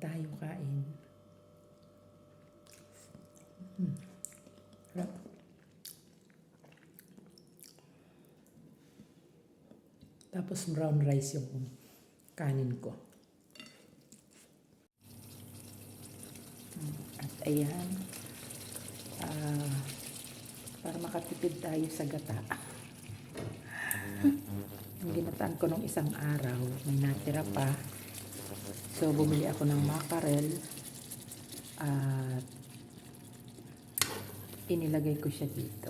Tayo kain. Sarap. Tapos brown rice yung kanin ko. At ayan, para makatipid tayo sa gata. Yung ginataan ko nung isang araw, may natira pa. So, bumili ako ng mackerel at inilagay ko siya dito.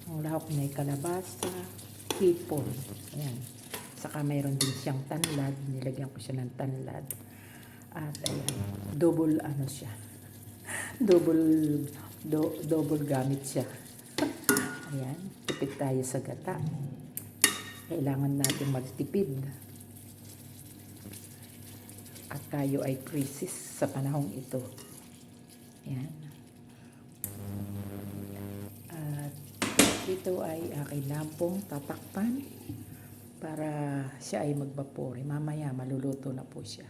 Ang lahok niya ay kalabasa, hipon. Ayan. Saka mayroon din siyang tanlad. Nilagyan ko siya ng tanlad. At ayan, double ano siya. Double gamit siya. Ayan, tipid tayo sa gata. Kailangan natin magtipid. At tayo ay crisis sa panahong ito. Ayan. At ito ay aking lampong tatakpan para siya ay magbapore. Mamaya maluluto na po siya.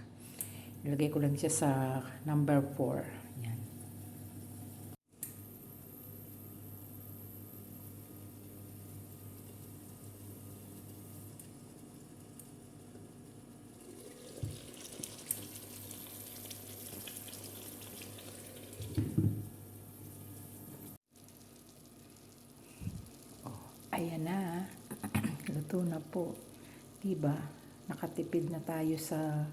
Nilagay ko lang siya sa number 4. Ayan. Ayan na, luto na po. Diba? Nakatipid na tayo sa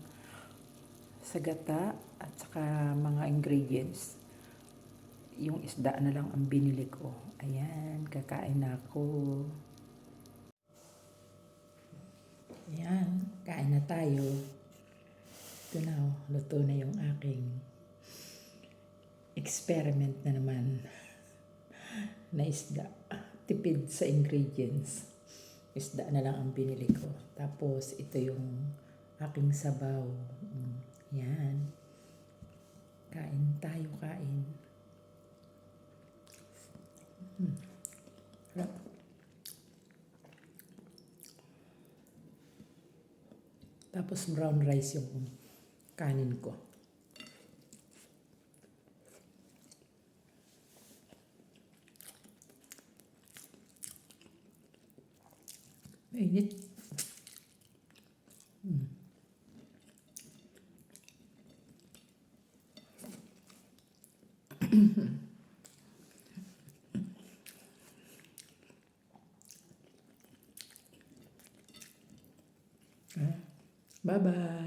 gata at saka mga ingredients. Yung isda na lang ang binili ko. Ayan, kakain na ako. Ayan, kain na tayo. Ito na, luto na yung aking experiment na naman na isda. Tipid sa ingredients. Isda na lang ang binili ko. Tapos, ito yung aking sabaw. Yan. Kain tayo, kain. Sarap. Tapos, brown rice yung kanin ko. Mainit. Bye-bye.